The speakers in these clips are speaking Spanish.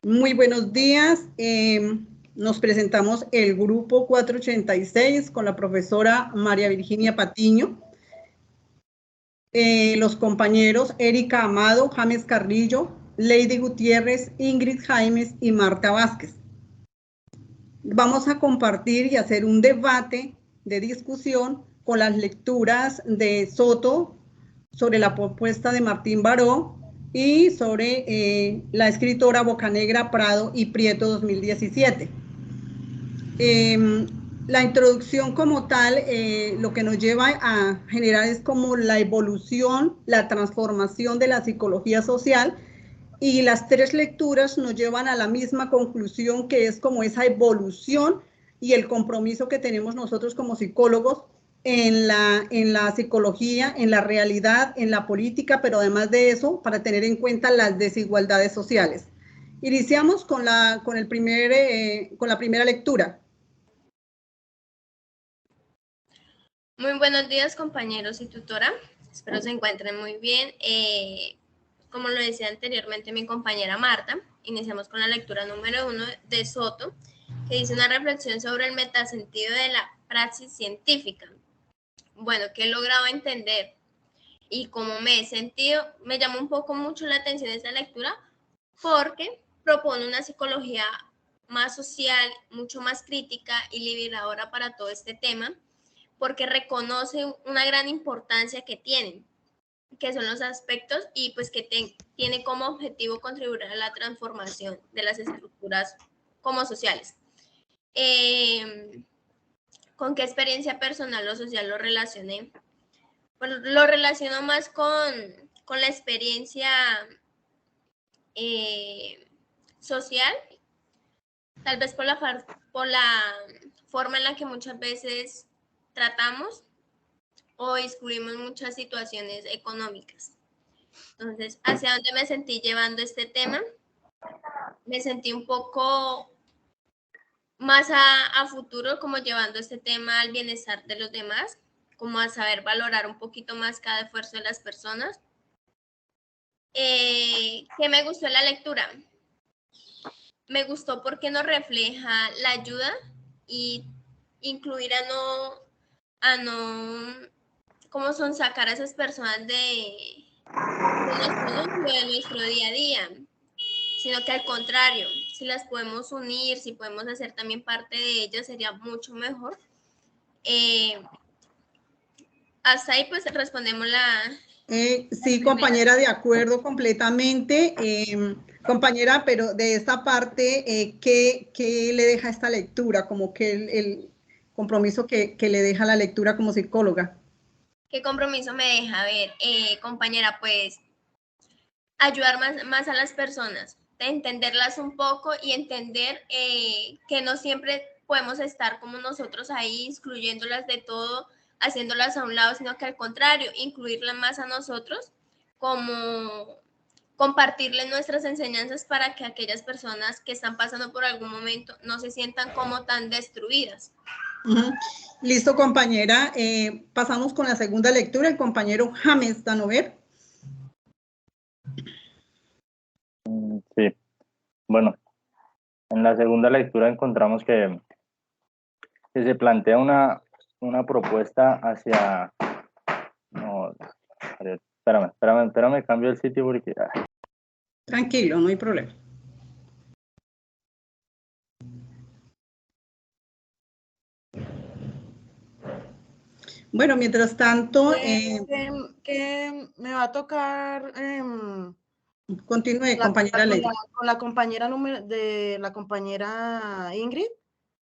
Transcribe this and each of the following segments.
Muy buenos días. Nos presentamos el grupo 486 con la profesora María Virginia Patiño. Los compañeros Erika Amado, James Carrillo, Lady Gutiérrez, Ingrid Jaimes y Marta Vázquez. Vamos a compartir y hacer un debate de discusión con las lecturas de Soto sobre la propuesta de Martín Baró y sobre la escritora Bocanegra, Prado y Prieto 2017. La introducción como tal, lo que nos lleva a generar es como la evolución, la transformación de la psicología social, y las tres lecturas nos llevan a la misma conclusión, que es como esa evolución y el compromiso que tenemos nosotros como psicólogos en la psicología, en la realidad, en la política, pero además de eso, para tener en cuenta las desigualdades sociales. Iniciamos con la primera lectura. Muy buenos días, compañeros y tutora. Espero se encuentren muy bien. Como lo decía anteriormente mi compañera Marta, iniciamos con la lectura número 1 de Soto, que dice una reflexión sobre el metasentido de la praxis científica. Bueno, ¿qué he logrado entender? Y como me he sentido, me llamó un poco mucho la atención esta lectura porque propone una psicología más social, mucho más crítica y liberadora para todo este tema, porque reconoce una gran importancia que tienen, que son los aspectos y pues que tiene como objetivo contribuir a la transformación de las estructuras como sociales. ¿Con qué experiencia personal o social lo relacioné? Bueno, lo relaciono más con la experiencia social, tal vez por la forma en la que muchas veces tratamos o excluimos muchas situaciones económicas. Entonces, ¿hacia dónde me sentí llevando este tema? Me sentí un poco más a futuro, como llevando este tema al bienestar de los demás, como a saber valorar un poquito más cada esfuerzo de las personas. ¿Qué me gustó de la lectura? Me gustó porque nos refleja la ayuda y incluir a no, ¿cómo son? Sacar a esas personas de nuestro núcleo, de nuestro día a día, sino que al contrario, si las podemos unir, si podemos hacer también parte de ellas, sería mucho mejor. Hasta ahí pues respondemos Sí, compañera, de acuerdo completamente. Compañera, pero de esta parte, ¿qué le deja esta lectura? Como que el compromiso que le deja la lectura como psicóloga. ¿Qué compromiso me deja? A ver, compañera, pues ayudar más a las personas, de entenderlas un poco y entender que no siempre podemos estar como nosotros ahí, excluyéndolas de todo, haciéndolas a un lado, sino que al contrario, incluirlas más a nosotros, como compartirles nuestras enseñanzas para que aquellas personas que están pasando por algún momento no se sientan como tan destruidas. Listo, compañera. Pasamos con la segunda lectura. El compañero James Danover. Sí, bueno, en la segunda lectura encontramos que se plantea una propuesta hacia... No, espérame, cambio el sitio porque... Tranquilo, no hay problema. Bueno, mientras tanto... que me va a tocar... continúe, compañera Lady. Con la compañera de la compañera Ingrid.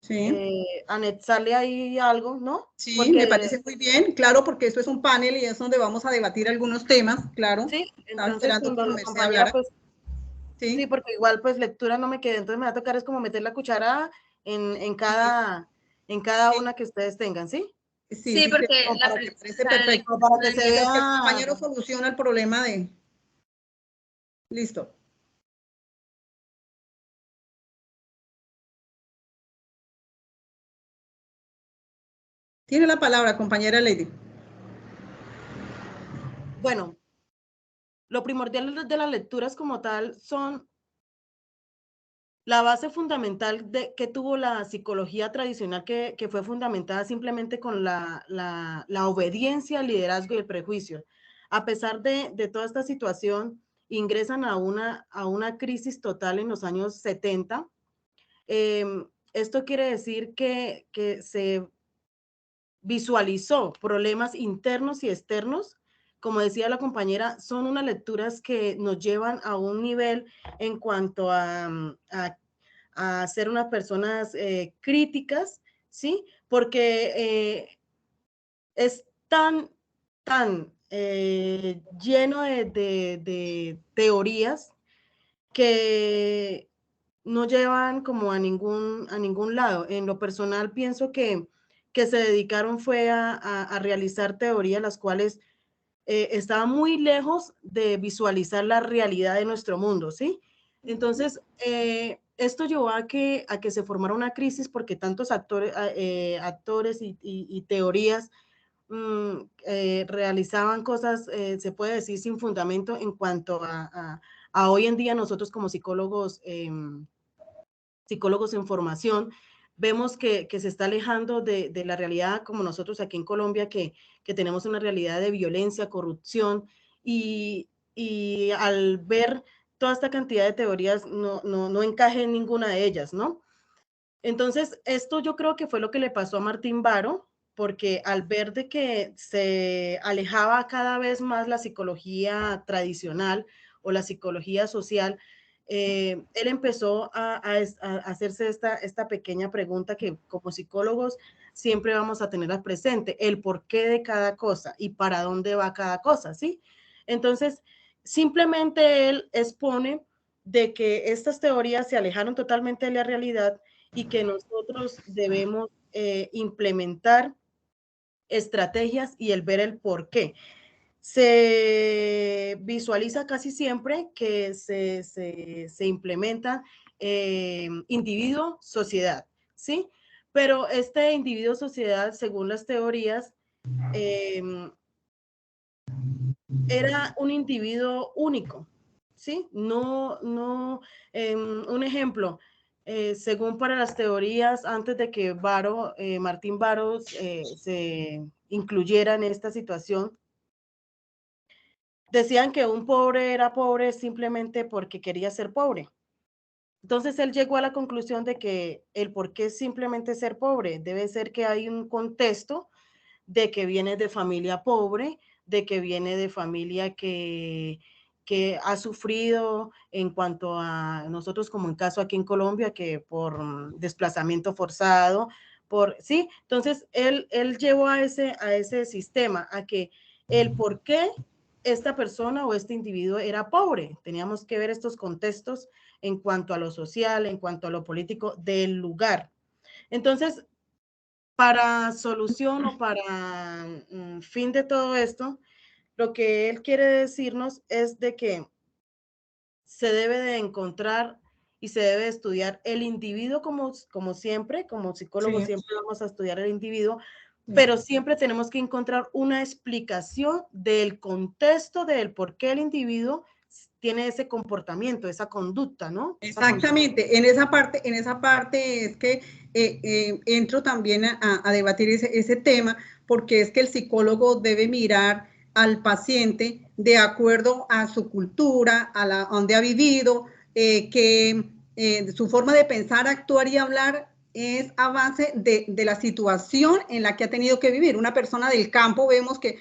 Sí. Anexarle ahí algo, ¿no? Sí, porque, me parece muy bien, claro, porque esto es un panel y es donde vamos a debatir algunos temas, claro. Sí, Estaba entonces esperando cuando que la me compañera, pues, sí, porque igual pues lectura no me quedé, entonces me va a tocar es como meter la cuchara en cada una que ustedes tengan, ¿sí? Sí, porque me parece perfecto, para que se vea que el compañero soluciona el problema de... Listo. Tiene la palabra, compañera Lady. Bueno, lo primordial de las lecturas como tal son la base fundamental que tuvo la psicología tradicional, que fue fundamentada simplemente con la obediencia, el liderazgo y el prejuicio. A pesar de toda esta situación, ingresan a una crisis total en los años 70. Esto quiere decir que se visualizó problemas internos y externos. Como decía la compañera, son unas lecturas que nos llevan a un nivel en cuanto a ser unas personas críticas, ¿sí? Porque es tan lleno de teorías que no llevan como a ningún lado. En lo personal pienso que se dedicaron fue a realizar teorías las cuales estaban muy lejos de visualizar la realidad de nuestro mundo, ¿sí? Entonces, esto llevó a que se formara una crisis porque tantos actores y teorías realizaban cosas, se puede decir, sin fundamento en cuanto a hoy en día nosotros como psicólogos, psicólogos en formación, vemos que se está alejando de la realidad como nosotros aquí en Colombia, que tenemos una realidad de violencia, corrupción, y al ver toda esta cantidad de teorías no encaje en ninguna de ellas, ¿no? Entonces, esto yo creo que fue lo que le pasó a Martín Varo, porque al ver de que se alejaba cada vez más la psicología tradicional o la psicología social, él empezó a hacerse esta pequeña pregunta que como psicólogos siempre vamos a tener al presente, el porqué de cada cosa y para dónde va cada cosa, ¿sí? Entonces, simplemente él expone de que estas teorías se alejaron totalmente de la realidad y que nosotros debemos implementar estrategias y el ver el por qué. Se visualiza casi siempre que se implementa individuo, sociedad, ¿sí? Pero este individuo, sociedad, según las teorías, era un individuo único, ¿sí? Un ejemplo, según para las teorías, antes de que Martín Varo se incluyera en esta situación, decían que un pobre era pobre simplemente porque quería ser pobre. Entonces él llegó a la conclusión de que el por qué simplemente ser pobre debe ser que hay un contexto de que viene de familia pobre, de que viene de familia que ha sufrido en cuanto a nosotros, como en caso aquí en Colombia, que por desplazamiento forzado, sí, entonces él llevó a ese sistema, a que el por qué esta persona o este individuo era pobre. Teníamos que ver estos contextos en cuanto a lo social, en cuanto a lo político del lugar. Entonces, para solución o para fin de todo esto, lo que él quiere decirnos es de que se debe de encontrar y se debe estudiar el individuo como siempre, como psicólogos siempre vamos a estudiar el individuo, pero siempre tenemos que encontrar una explicación del contexto del por qué el individuo tiene ese comportamiento, esa conducta, ¿no? Exactamente, en esa parte es que entro también a debatir ese tema, porque es que el psicólogo debe mirar al paciente de acuerdo a su cultura, a donde ha vivido, su forma de pensar, actuar y hablar es a base de la situación en la que ha tenido que vivir. Una persona del campo, vemos que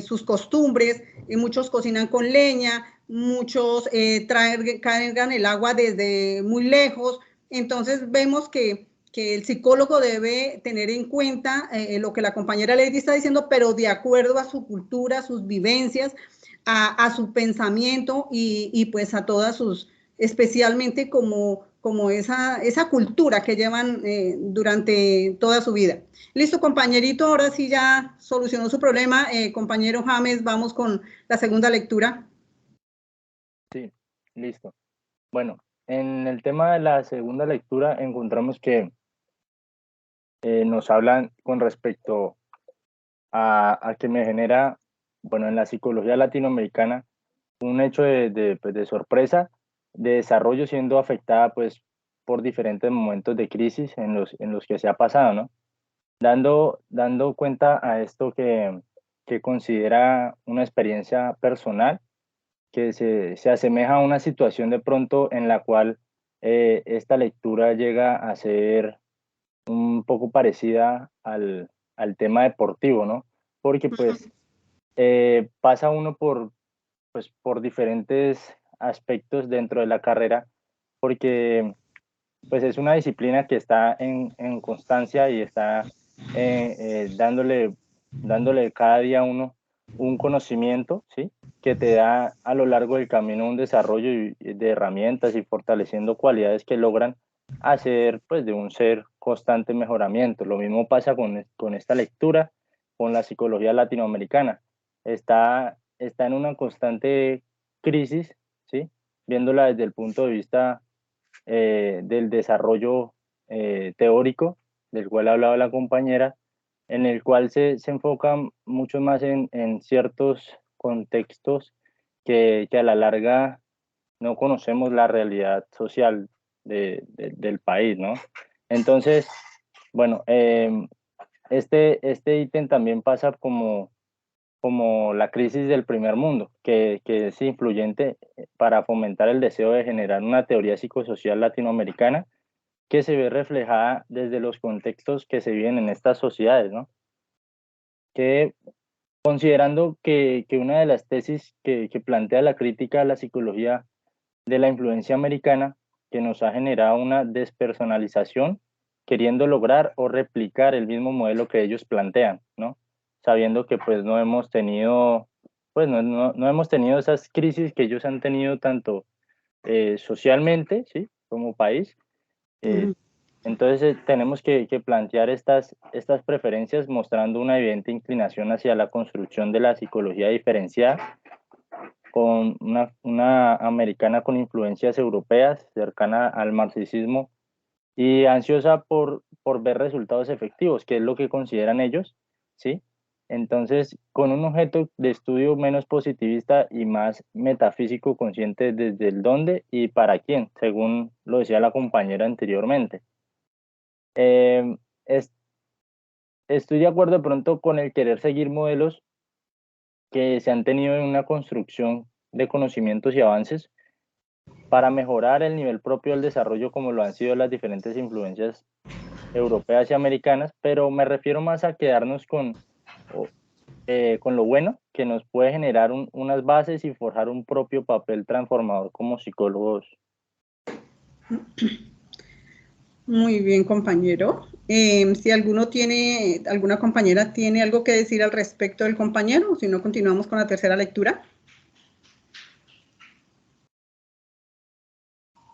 sus costumbres, muchos cocinan con leña, muchos cargan el agua desde muy lejos. Entonces vemos que el psicólogo debe tener en cuenta lo que la compañera Lady está diciendo, pero de acuerdo a su cultura, a sus vivencias, a su pensamiento y pues a todas sus, especialmente como esa cultura que llevan durante toda su vida. Listo, compañerito, ahora sí ya solucionó su problema. Compañero James, vamos con la segunda lectura. Sí, listo. Bueno, en el tema de la segunda lectura encontramos que nos hablan con respecto a que me genera, bueno, en la psicología latinoamericana, un hecho de sorpresa, desarrollo siendo afectada pues por diferentes momentos de crisis en los que se ha pasado, ¿no? Dando cuenta a esto que considera una experiencia personal, que se asemeja a una situación de pronto en la cual esta lectura llega a ser un poco parecida al tema deportivo, ¿no? Porque pues pasa uno por diferentes aspectos dentro de la carrera, porque pues es una disciplina que está en constancia y está dándole cada día a uno un conocimiento, ¿sí? Que te da a lo largo del camino un desarrollo de herramientas y fortaleciendo cualidades que logran hacer pues de un ser constante mejoramiento. Lo mismo pasa con esta lectura, con la psicología latinoamericana. Está en una constante crisis, ¿sí? Viéndola desde el punto de vista del desarrollo teórico, del cual hablaba la compañera, en el cual se enfoca mucho más en ciertos contextos que a la larga no conocemos la realidad social del país, ¿no? Entonces, bueno, este ítem también pasa como la crisis del primer mundo, que es influyente para fomentar el deseo de generar una teoría psicosocial latinoamericana que se ve reflejada desde los contextos que se viven en estas sociedades, ¿no? Que considerando que una de las tesis que plantea la crítica a la psicología de la influencia americana, que nos ha generado una despersonalización, queriendo lograr o replicar el mismo modelo que ellos plantean, ¿no? Sabiendo que pues no hemos tenido, pues no hemos tenido esas crisis que ellos han tenido tanto socialmente, ¿sí? Como país. Entonces tenemos que plantear estas preferencias mostrando una evidente inclinación hacia la construcción de la psicología diferenciada, con una americana con influencias europeas, cercana al marxismo y ansiosa por ver resultados efectivos, que es lo que consideran ellos, ¿sí? Entonces, con un objeto de estudio menos positivista y más metafísico, consciente desde el dónde y para quién, según lo decía la compañera anteriormente. Estoy de acuerdo de pronto con el querer seguir modelos que se han tenido en una construcción de conocimientos y avances para mejorar el nivel propio del desarrollo, como lo han sido las diferentes influencias europeas y americanas, pero me refiero más a quedarnos con lo bueno, que nos puede generar unas bases y forjar un propio papel transformador como psicólogos. Muy bien, compañero. Si alguna compañera tiene algo que decir al respecto del compañero, si no, continuamos con la tercera lectura.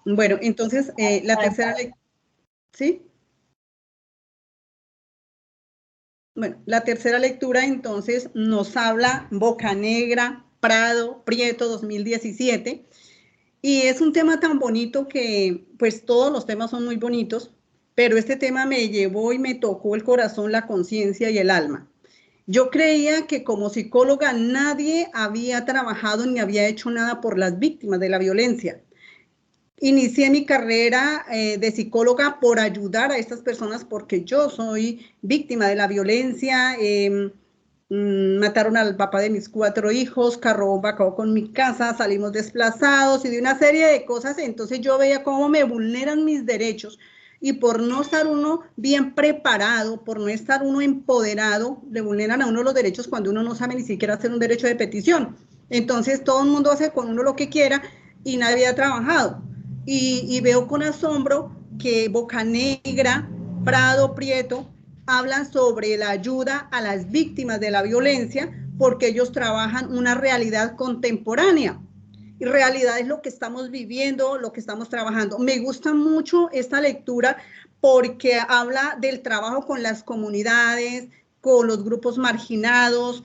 Bueno, entonces, la tercera lectura, ¿sí? Bueno, la tercera lectura entonces nos habla Bocanegra, Prado, Prieto 2017, y es un tema tan bonito que pues todos los temas son muy bonitos, pero este tema me llevó y me tocó el corazón, la conciencia y el alma. Yo creía que como psicóloga nadie había trabajado ni había hecho nada por las víctimas de la violencia. Inicié mi carrera de psicóloga por ayudar a estas personas porque yo soy víctima de la violencia. Mataron al papá de mis 4 hijos, carro bomba acabó con mi casa, salimos desplazados y de una serie de cosas. Entonces yo veía cómo me vulneran mis derechos y por no estar uno bien preparado, por no estar uno empoderado, le vulneran a uno los derechos cuando uno no sabe ni siquiera hacer un derecho de petición. Entonces todo el mundo hace con uno lo que quiera y nadie ha trabajado. Y veo con asombro que Bocanegra, Prado, Prieto hablan sobre la ayuda a las víctimas de la violencia porque ellos trabajan una realidad contemporánea. Y realidad es lo que estamos viviendo, lo que estamos trabajando. Me gusta mucho esta lectura porque habla del trabajo con las comunidades, con los grupos marginados,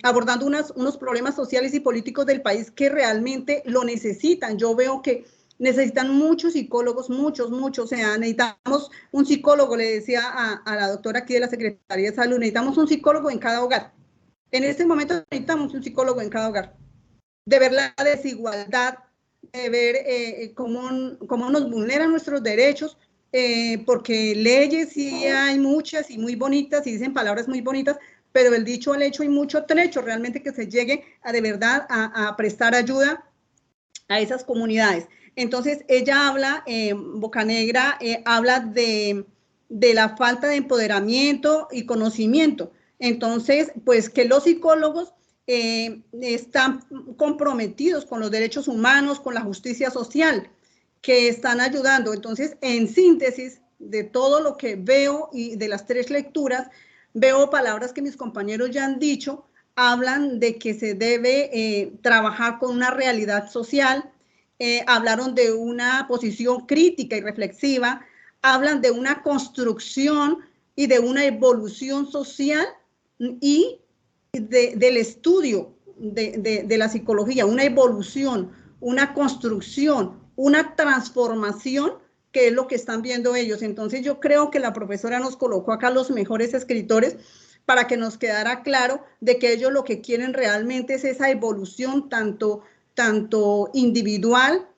abordando unos problemas sociales y políticos del país que realmente lo necesitan. Yo veo que necesitan muchos psicólogos, muchos, o sea, necesitamos un psicólogo, le decía a la doctora aquí de la Secretaría de Salud, necesitamos un psicólogo en cada hogar. En este momento necesitamos un psicólogo en cada hogar. De ver la desigualdad, de ver cómo nos vulneran nuestros derechos, porque leyes sí hay muchas y muy bonitas y dicen palabras muy bonitas, pero del dicho al hecho hay mucho trecho, realmente que se llegue a de verdad a prestar ayuda a esas comunidades. Entonces ella habla, Bocanegra, habla de la falta de empoderamiento y conocimiento. Entonces, pues que los psicólogos están comprometidos con los derechos humanos, con la justicia social, que están ayudando. Entonces, en síntesis de todo lo que veo y de las 3 lecturas, veo palabras que mis compañeros ya han dicho, hablan de que se debe trabajar con una realidad social, hablaron de una posición crítica y reflexiva, hablan de una construcción y de una evolución social y del estudio de la psicología, una evolución, una construcción, una transformación, que es lo que están viendo ellos. Entonces yo creo que la profesora nos colocó acá los mejores escritores para que nos quedara claro de que ellos lo que quieren realmente es esa evolución tanto individual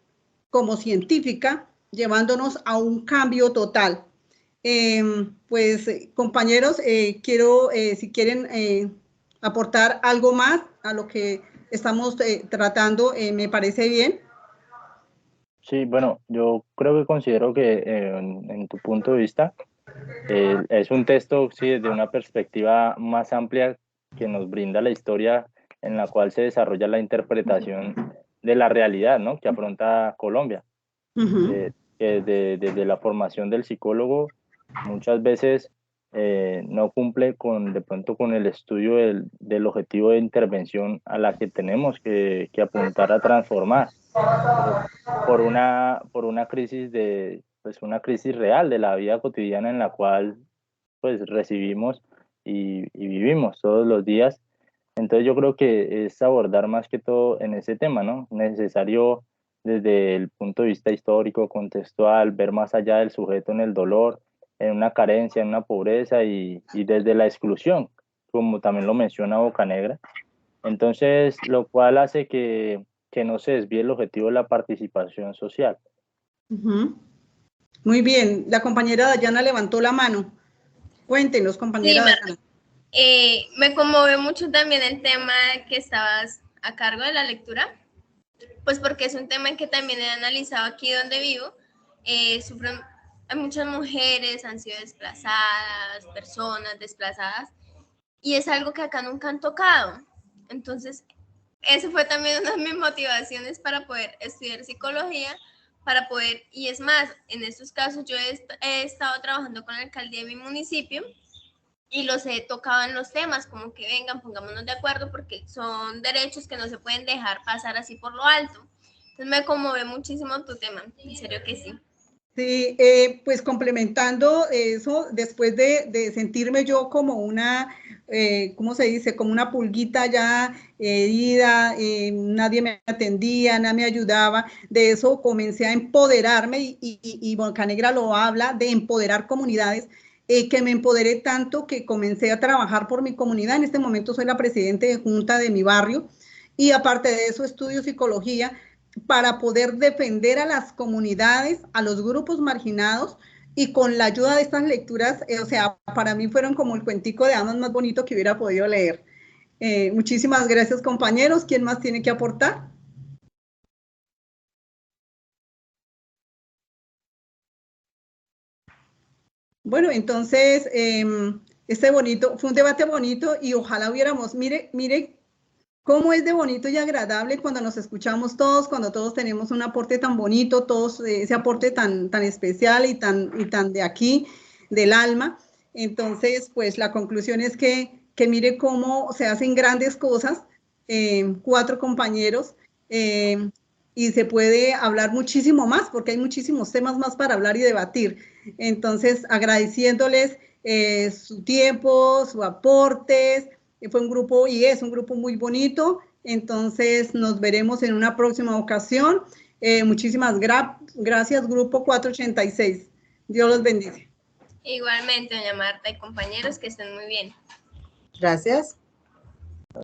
como científica, llevándonos a un cambio total. Pues compañeros, quiero, si quieren aportar algo más a lo que estamos tratando, me parece bien. Sí, bueno, yo creo que considero que en tu punto de vista es un texto, sí, desde una perspectiva más amplia que nos brinda la historia en la cual se desarrolla la interpretación de la realidad, ¿no?, que afronta Colombia. Desde la formación del psicólogo muchas veces no cumple de pronto con el estudio del objetivo de intervención a la que tenemos que apuntar a transformar por una crisis pues una crisis real de la vida cotidiana en la cual pues recibimos y vivimos todos los días. Entonces yo creo que es abordar más que todo en ese tema, ¿no? Necesario desde el punto de vista histórico, contextual, ver más allá del sujeto en el dolor, en una carencia, en una pobreza y desde la exclusión, como también lo menciona Bocanegra. Entonces, lo cual hace que no se desvíe el objetivo de la participación social. Muy bien, la compañera Dayana levantó la mano. Cuéntenos, compañera Dayana. Me conmovió mucho también el tema que estabas a cargo de la lectura, pues porque es un tema en que también he analizado aquí donde vivo. Sufren, hay muchas mujeres, han sido desplazadas, personas desplazadas, y es algo que acá nunca han tocado. Entonces, esa fue también una de mis motivaciones para poder estudiar psicología, para poder, y es más, en estos casos yo he estado trabajando con la alcaldía de mi municipio y los he tocado en los temas, como que vengan, pongámonos de acuerdo, porque son derechos que no se pueden dejar pasar así por lo alto. Entonces me conmueve muchísimo tu tema, en serio que sí. Sí, pues complementando eso, después de sentirme yo como una, ¿cómo se dice? Como una pulguita ya herida, nadie me atendía, nadie me ayudaba, de eso comencé a empoderarme y Bocanegra lo habla, de empoderar comunidades, que me empoderé tanto que comencé a trabajar por mi comunidad. En este momento soy la presidenta de junta de mi barrio y aparte de eso estudio psicología, para poder defender a las comunidades, a los grupos marginados, y con la ayuda de estas lecturas, o sea, para mí fueron como el cuentico de hadas más bonito que hubiera podido leer. Muchísimas gracias, compañeros. ¿Quién más tiene que aportar? Bueno, entonces, fue un debate bonito y ojalá hubiéramos, mire cómo es de bonito y agradable cuando nos escuchamos todos, cuando todos tenemos un aporte tan bonito, todos ese aporte tan especial y tan de aquí, del alma. Entonces, pues la conclusión es que mire cómo se hacen grandes cosas, 4 compañeros, y se puede hablar muchísimo más, porque hay muchísimos temas más para hablar y debatir. Entonces, agradeciéndoles su tiempo, sus aportes. Fue un grupo y es un grupo muy bonito. Entonces nos veremos en una próxima ocasión. Muchísimas gracias, Grupo 486. Dios los bendice. Igualmente, doña Marta y compañeros, que estén muy bien. Gracias.